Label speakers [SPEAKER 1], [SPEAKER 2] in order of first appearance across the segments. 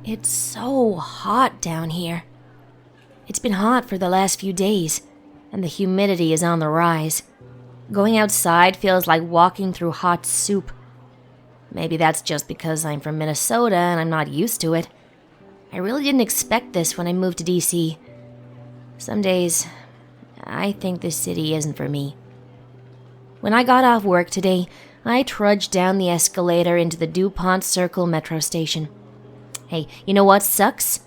[SPEAKER 1] It's so hot down here. It's been hot for the last few days, and the humidity is on the rise. Going outside feels like walking through hot soup. Maybe that's just because I'm from Minnesota and I'm not used to it. I really didn't expect this when I moved to DC. Some days, I think this city isn't for me. When I got off work today, I trudged down the escalator into the Dupont Circle Metro Station. Hey, you know what sucks?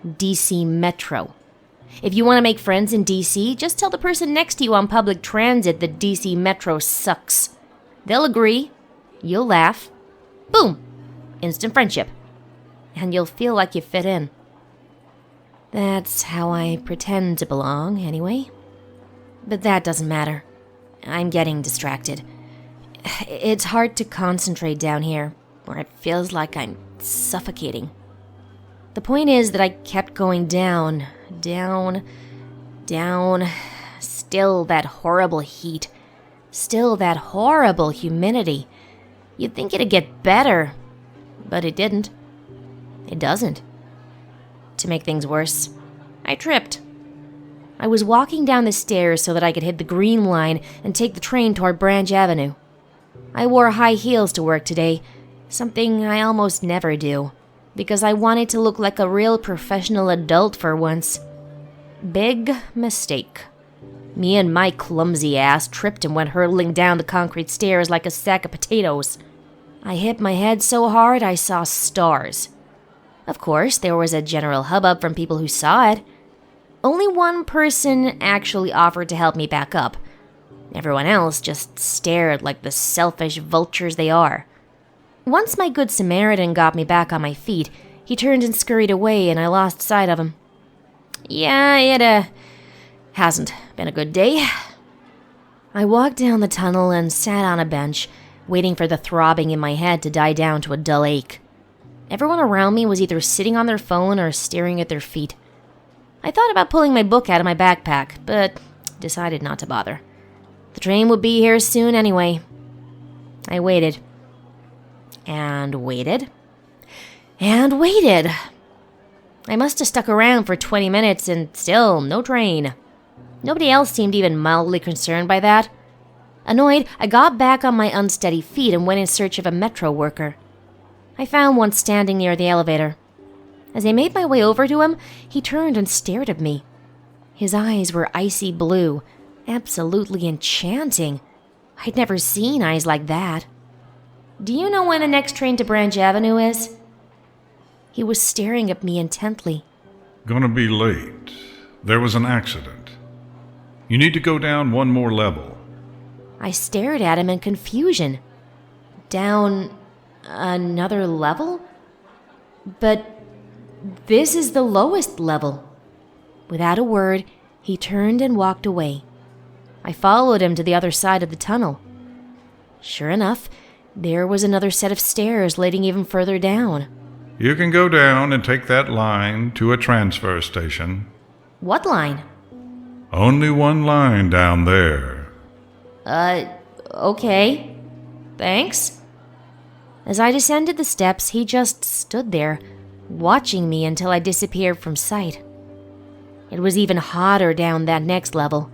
[SPEAKER 1] DC Metro. If you want to make friends in DC, just tell the person next to you on public transit that DC Metro sucks. They'll agree, you'll laugh, boom, instant friendship, and you'll feel like you fit in. That's how I pretend to belong, anyway. But that doesn't matter. I'm getting distracted. It's hard to concentrate down here, where it feels like I'm suffocating. The point is that I kept going down, down, still that horrible heat, still that horrible humidity. You'd think it'd get better, but it didn't. It doesn't. To make things worse, I tripped. I was walking down the stairs so that I could hit the green line and take the train toward Branch Avenue. I wore high heels to work today, something I almost never do, because I wanted to look like a real professional adult for once. Big mistake. Me and my clumsy ass tripped and went hurtling down the concrete stairs like a sack of potatoes. I hit my head so hard I saw stars. Of course, there was a general hubbub from people who saw it. Only one person actually offered to help me back up. Everyone else just stared like the selfish vultures they are. Once my good Samaritan got me back on my feet, he turned and scurried away and I lost sight of him. Yeah, it hasn't been a good day. I walked down the tunnel and sat on a bench, waiting for the throbbing in my head to die down to a dull ache. Everyone around me was either sitting on their phone or staring at their feet. I thought about pulling my book out of my backpack, but decided not to bother. The train would be here soon anyway. I waited. And waited. And waited. I must have stuck around for 20 minutes and still no train. Nobody else seemed even mildly concerned by that. Annoyed, I got back on my unsteady feet and went in search of a metro worker. I found one standing near the elevator. As I made my way over to him, he turned and stared at me. His eyes were icy blue, absolutely enchanting. I'd never seen eyes like that. Do you know when the next train to Branch Avenue is? He was staring at me intently.
[SPEAKER 2] Gonna be late. There was an accident. You need to go down one more level.
[SPEAKER 1] I stared at him in confusion. Down another level? But this is the lowest level. Without a word, he turned and walked away. I followed him to the other side of the tunnel. Sure enough, there was another set of stairs leading even further down.
[SPEAKER 2] You can go down and take that line to a transfer station.
[SPEAKER 1] What line?
[SPEAKER 2] Only one line down there.
[SPEAKER 1] Okay. Thanks. As I descended the steps, he just stood there, watching me until I disappeared from sight. It was even hotter down that next level.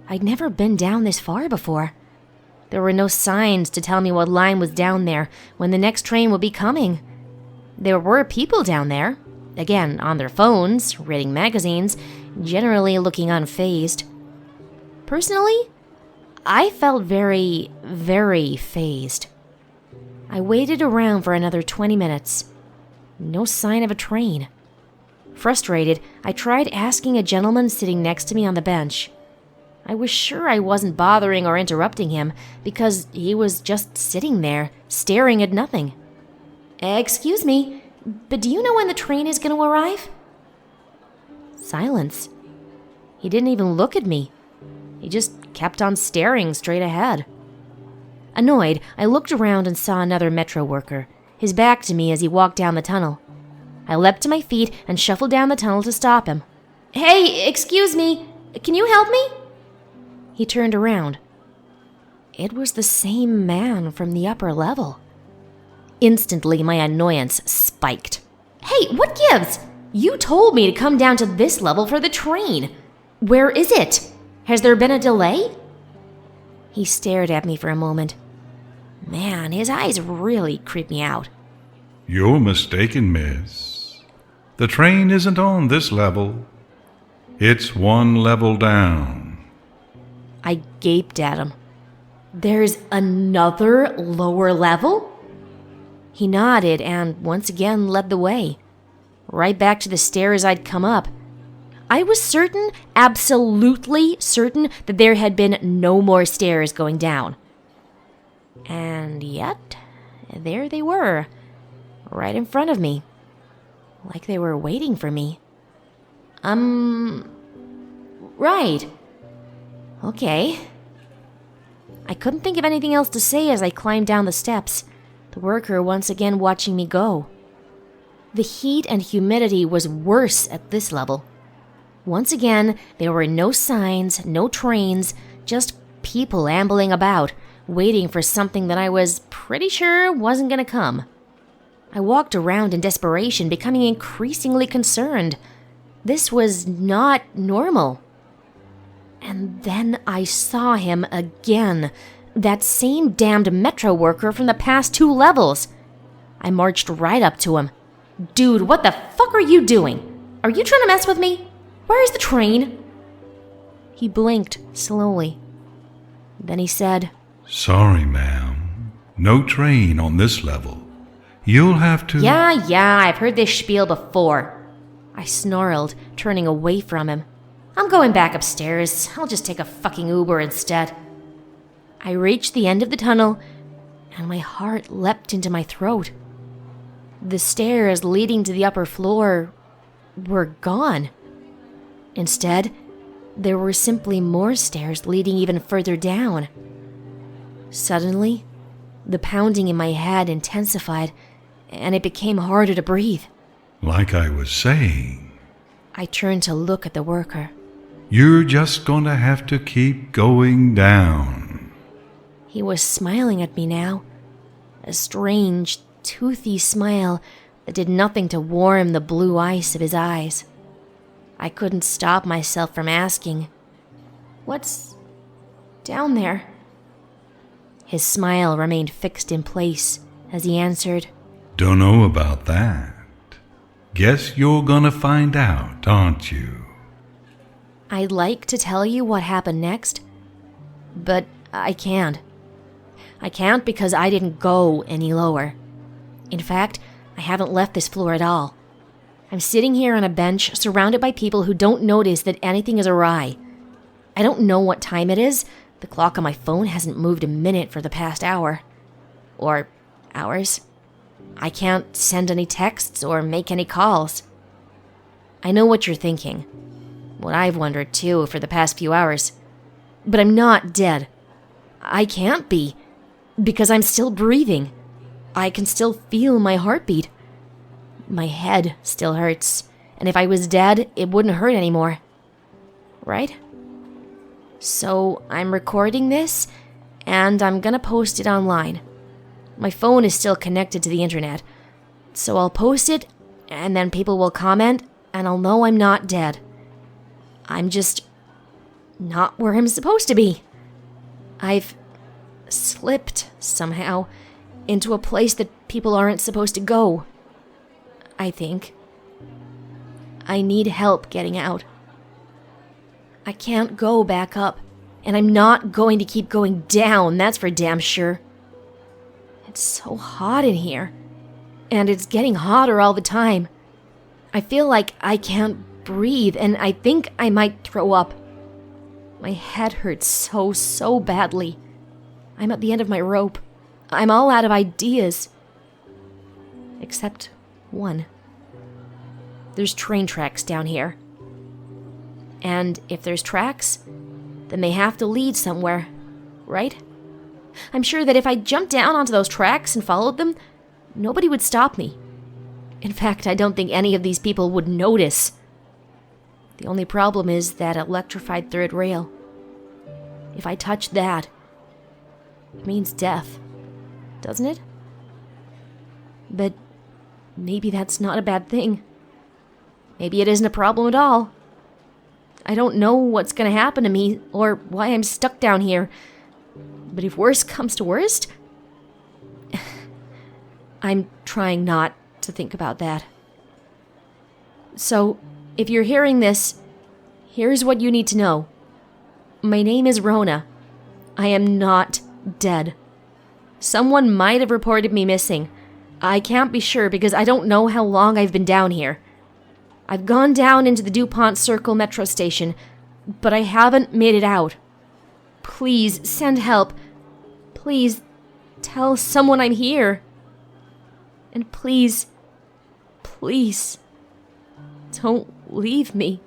[SPEAKER 1] I'd never been down this far before. There were no signs to tell me what line was down there when the next train would be coming. There were people down there, again on their phones, reading magazines, generally looking unfazed. Personally, I felt very, very fazed. I waited around for another 20 minutes. No sign of a train. Frustrated, I tried asking a gentleman sitting next to me on the bench. I was sure I wasn't bothering or interrupting him because he was just sitting there, staring at nothing. Excuse me, but do you know when the train is going to arrive? Silence. He didn't even look at me. He just kept on staring straight ahead. Annoyed, I looked around and saw another metro worker, his back to me as he walked down the tunnel. I leapt to my feet and shuffled down the tunnel to stop him. Hey, excuse me, can you help me? He turned around. It was the same man from the upper level. Instantly, my annoyance spiked. Hey, what gives? You told me to come down to this level for the train. Where is it? Has there been a delay? He stared at me for a moment. Man, his eyes really creep me out.
[SPEAKER 2] You're mistaken, miss. The train isn't on this level. It's one level down.
[SPEAKER 1] I gaped at him. There's another lower level? He nodded and once again led the way, right back to the stairs I'd come up. I was certain, absolutely certain, that there had been no more stairs going down. And yet, there they were, right in front of me, like they were waiting for me. Right. Okay. I couldn't think of anything else to say as I climbed down the steps, the worker once again watching me go. The heat and humidity was worse at this level. Once again, there were no signs, no trains, just people ambling about, waiting for something that I was pretty sure wasn't going to come. I walked around in desperation, becoming increasingly concerned. This was not normal. And then I saw him again, that same damned metro worker from the past 2 levels. I marched right up to him. Dude, what the fuck are you doing? Are you trying to mess with me? Where is the train? He blinked slowly. Then he said,
[SPEAKER 2] Sorry, ma'am. No train on this level. You'll have to...
[SPEAKER 1] Yeah, I've heard this spiel before. I snarled, turning away from him. I'm going back upstairs. I'll just take a fucking Uber instead. I reached the end of the tunnel, and my heart leapt into my throat. The stairs leading to the upper floor were gone. Instead, there were simply more stairs leading even further down. Suddenly, the pounding in my head intensified, and it became harder to breathe.
[SPEAKER 2] Like I was saying...
[SPEAKER 1] I turned to look at the worker.
[SPEAKER 2] You're just going to have to keep going down.
[SPEAKER 1] He was smiling at me now, a strange, toothy smile that did nothing to warm the blue ice of his eyes. I couldn't stop myself from asking, What's down there? His smile remained fixed in place as he answered,
[SPEAKER 2] Don't know about that. Guess you're gonna find out, aren't you?
[SPEAKER 1] I'd like to tell you what happened next, but I can't. I can't because I didn't go any lower. In fact, I haven't left this floor at all. I'm sitting here on a bench surrounded by people who don't notice that anything is awry. I don't know what time it is. The clock on my phone hasn't moved a minute for the past hour. Or hours. I can't send any texts or make any calls. I know what you're thinking. What I've wondered too for the past few hours. But I'm not dead. I can't be. Because I'm still breathing. I can still feel my heartbeat. My head still hurts. And if I was dead, it wouldn't hurt anymore. Right? So I'm recording this, and I'm gonna post it online. My phone is still connected to the internet. So I'll post it, and then people will comment, and I'll know I'm not dead. I'm just not where I'm supposed to be. I've slipped somehow into a place that people aren't supposed to go. I think. I need help getting out. I can't go back up, and I'm not going to keep going down, that's for damn sure. It's so hot in here, and it's getting hotter all the time. I feel like I can't breathe, and I think I might throw up. My head hurts so badly. I'm at the end of my rope. I'm all out of ideas. Except one. There's train tracks down here. And if there's tracks, then they have to lead somewhere, right? I'm sure that if I jumped down onto those tracks and followed them, nobody would stop me. In fact, I don't think any of these people would notice. The only problem is that electrified third rail. If I touch that, it means death, doesn't it? But maybe that's not a bad thing. Maybe it isn't a problem at all. I don't know what's gonna happen to me or why I'm stuck down here. But if worst comes to worst, I'm trying not to think about that. So, if you're hearing this, here's what you need to know. My name is Rona. I am not dead. Someone might have reported me missing. I can't be sure because I don't know how long I've been down here. I've gone down into the Dupont Circle Metro Station, but I haven't made it out. Please, send help. Please, tell someone I'm here. And please, don't leave me.